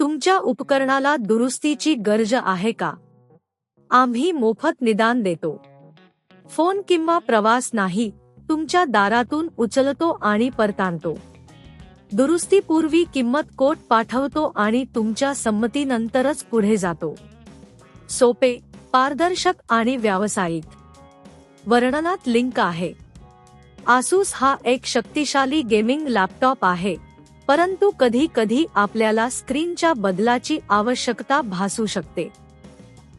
तुमच्या उपकरणाला दुरुस्तीची गरज आहे का? आम्ही मोफत निदान देतो. फोन किंवा प्रवास नाही, तुमच्या दारातून उचलतो आणि परतानतो. दुरुस्तीपूर्वी किंमत कोट पाठवतो आणि तुमच्या संमतीनंतरच पुढे जातो. सोपे, पारदर्शक आणि व्यावसायिक. वर्णनात लिंक आहे. आसूस हा एक शक्तिशाली गेमिंग लॅपटॉप आहे, परंतु कधी कधी आपल्याला स्क्रीनच्या बदलाची आवश्यकता भासू शकते.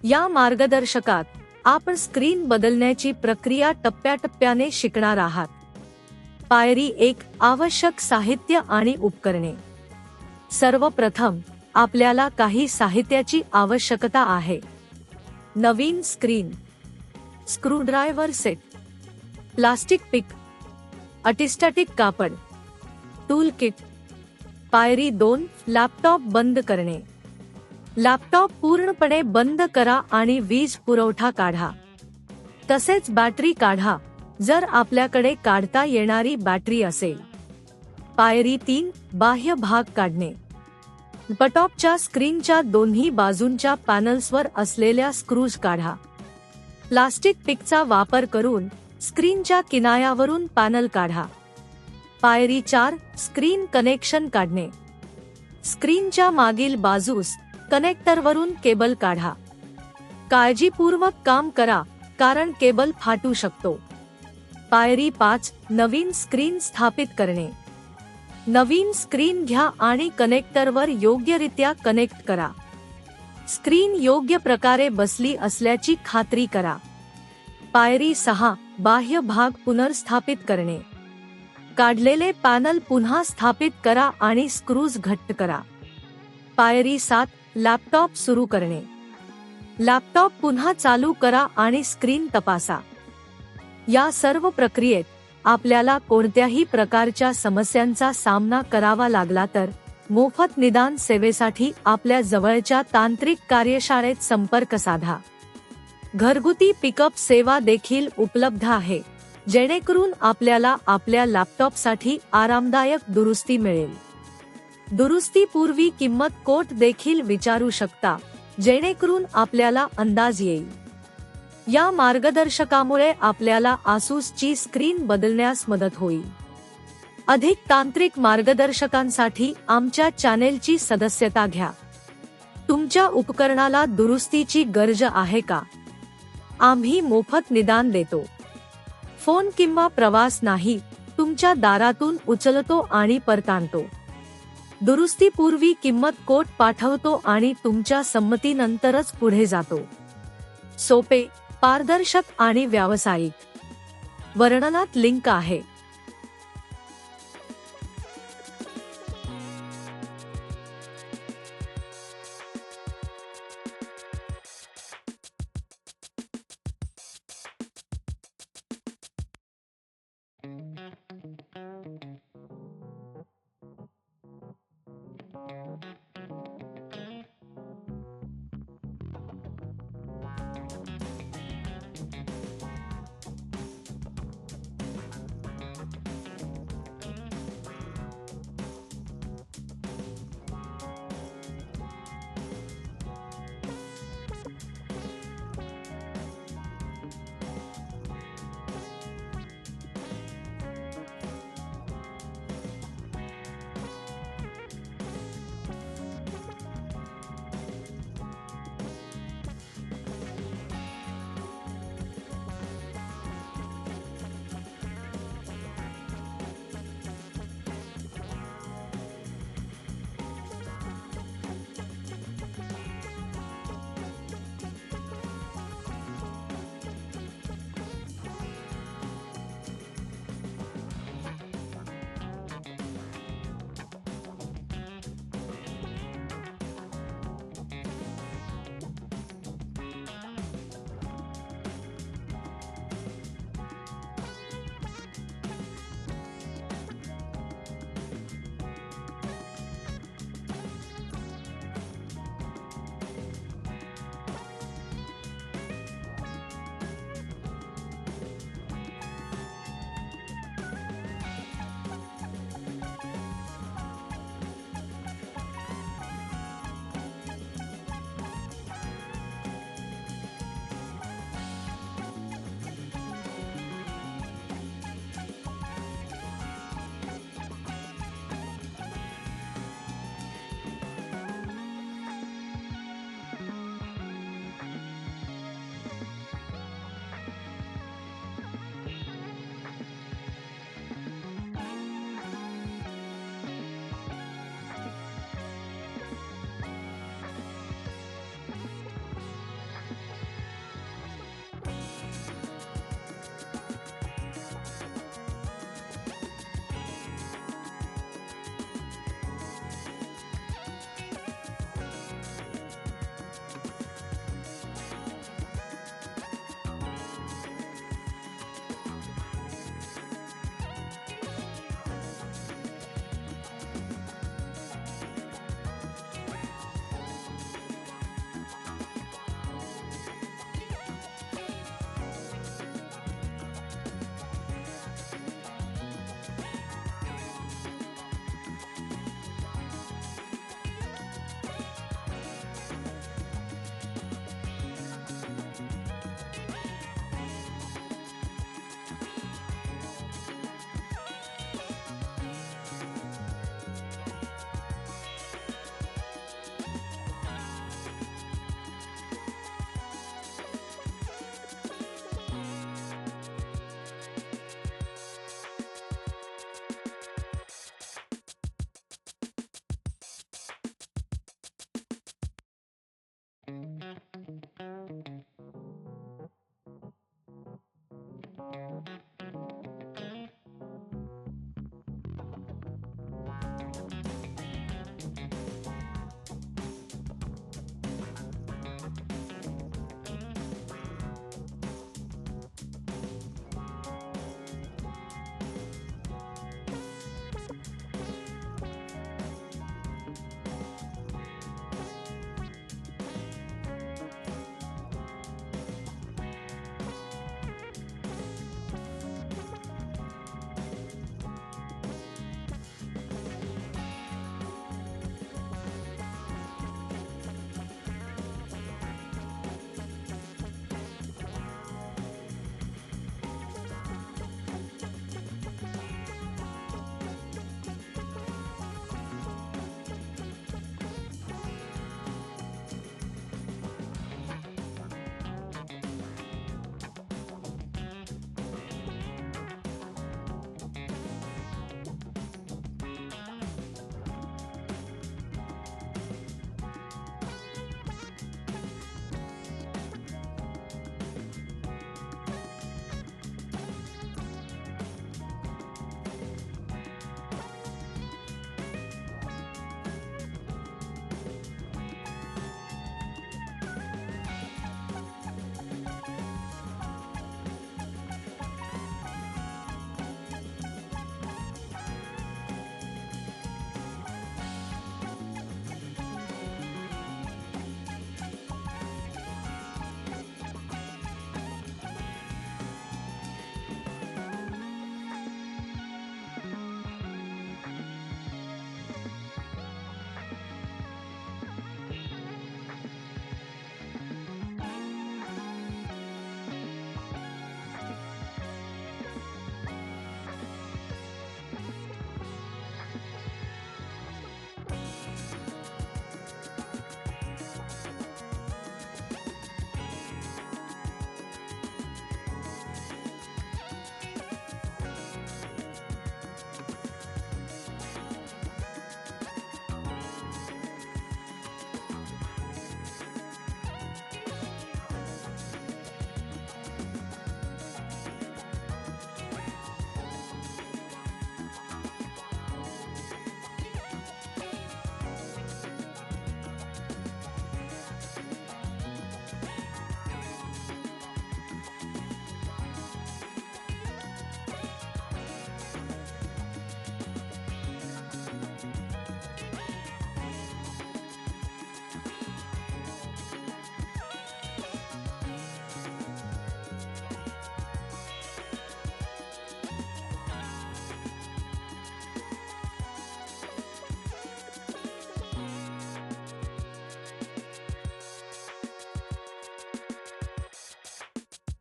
या मार्गदर्शकात आपण स्क्रीन बदलण्याची प्रक्रिया टप्प्याटप्प्याने शिकणार आहात. पायरी 1. आवश्यक साहित्य आणि उपकरणे. सर्वप्रथम आपल्याला काही साहित्याची आवश्यकता आहे. नवीन स्क्रीन, स्क्रूड्रायव्हर सेट, प्लास्टिक पिक, अँटीस्टॅटिक कापड, टूल किट. पायरी 2. लॅपटॉप बंद करणे. लॅपटॉप पूर्णपणे बंद करा आणि वीज पुरवठा काढा. तसेच बॅटरी काढा, जर आपल्याकडे काढता येणारी बॅटरी असेल. पायरी 3. बाह्य भाग काढणे. लॅपटॉपच्या स्क्रीनच्या दोन्ही बाजूंच्या पॅनल्सवर असलेल्या स्क्रूज काढा. प्लास्टिक पिकचा वापर करून स्क्रीनच्या किनाऱ्यावरून पॅनल काढा. पायरी 4. स्क्रीन कनेक्शन काढणे. स्क्रीनच्या मागील बाजूस कनेक्टरवरून केबल काढा. काळजीपूर्वक काम करा, कारण केबल फाटू शकतो. पायरी 5. नवीन स्क्रीन स्थापित करणे. नवीन स्क्रीन घ्या आणि कनेक्टरवर योग्यरित्या कनेक्ट करा. स्क्रीन योग्य प्रकारे बसली असल्याची खात्री करा. पायरी 6. बाह्य भाग पुनर्स्थापित करणे. काढलेले पॅनल पुन्हा स्थापित करा आणि स्क्रूज घट्ट करा. पायरी 7. लॅपटॉप सुरू करणे. लॅपटॉप पुन्हा चालू करा आणि स्क्रीन तपासा. या सर्व प्रक्रियेत आपल्याला कोणत्याही प्रकारच्या समस्यांचा सामना करावा लागला तर मोफत निदान सेवेसाठी आपल्या जवळच्या तांत्रिक कार्यशाळेत संपर्क साधा. घरगुती पिकअप सेवा देखील उपलब्ध आहे, जेणेकरून आपल्याला आपल्या लॅपटॉपसाठी आरामदायक दुरुस्ती मिळेल. दुरुस्तीपूर्वी किंमत कोट देखील विचारू शकता, जेणेकरून आपल्याला अंदाज येईल. या मार्गदर्शकामुळे आपल्याला आसूसची स्क्रीन बदलण्यास मदत होईल. अधिक तांत्रिक मार्गदर्शकांसाठी आमच्या चॅनेलची सदस्यता घ्या. तुमच्या उपकरणाला दुरुस्तीची गरज आहे का? आम्ही मोफत निदान देतो. फोन किंवा प्रवास नाही, तुमच्या दारातून उचलतो आणि परतानतो. दुरुस्तीपूर्वी किंमत कोट पाठवतो आणि तुमच्या संमतीनंतरच पुढे जातो. सोपे, पारदर्शक आणि व्यावसायिक. वर्णनात लिंक आहे.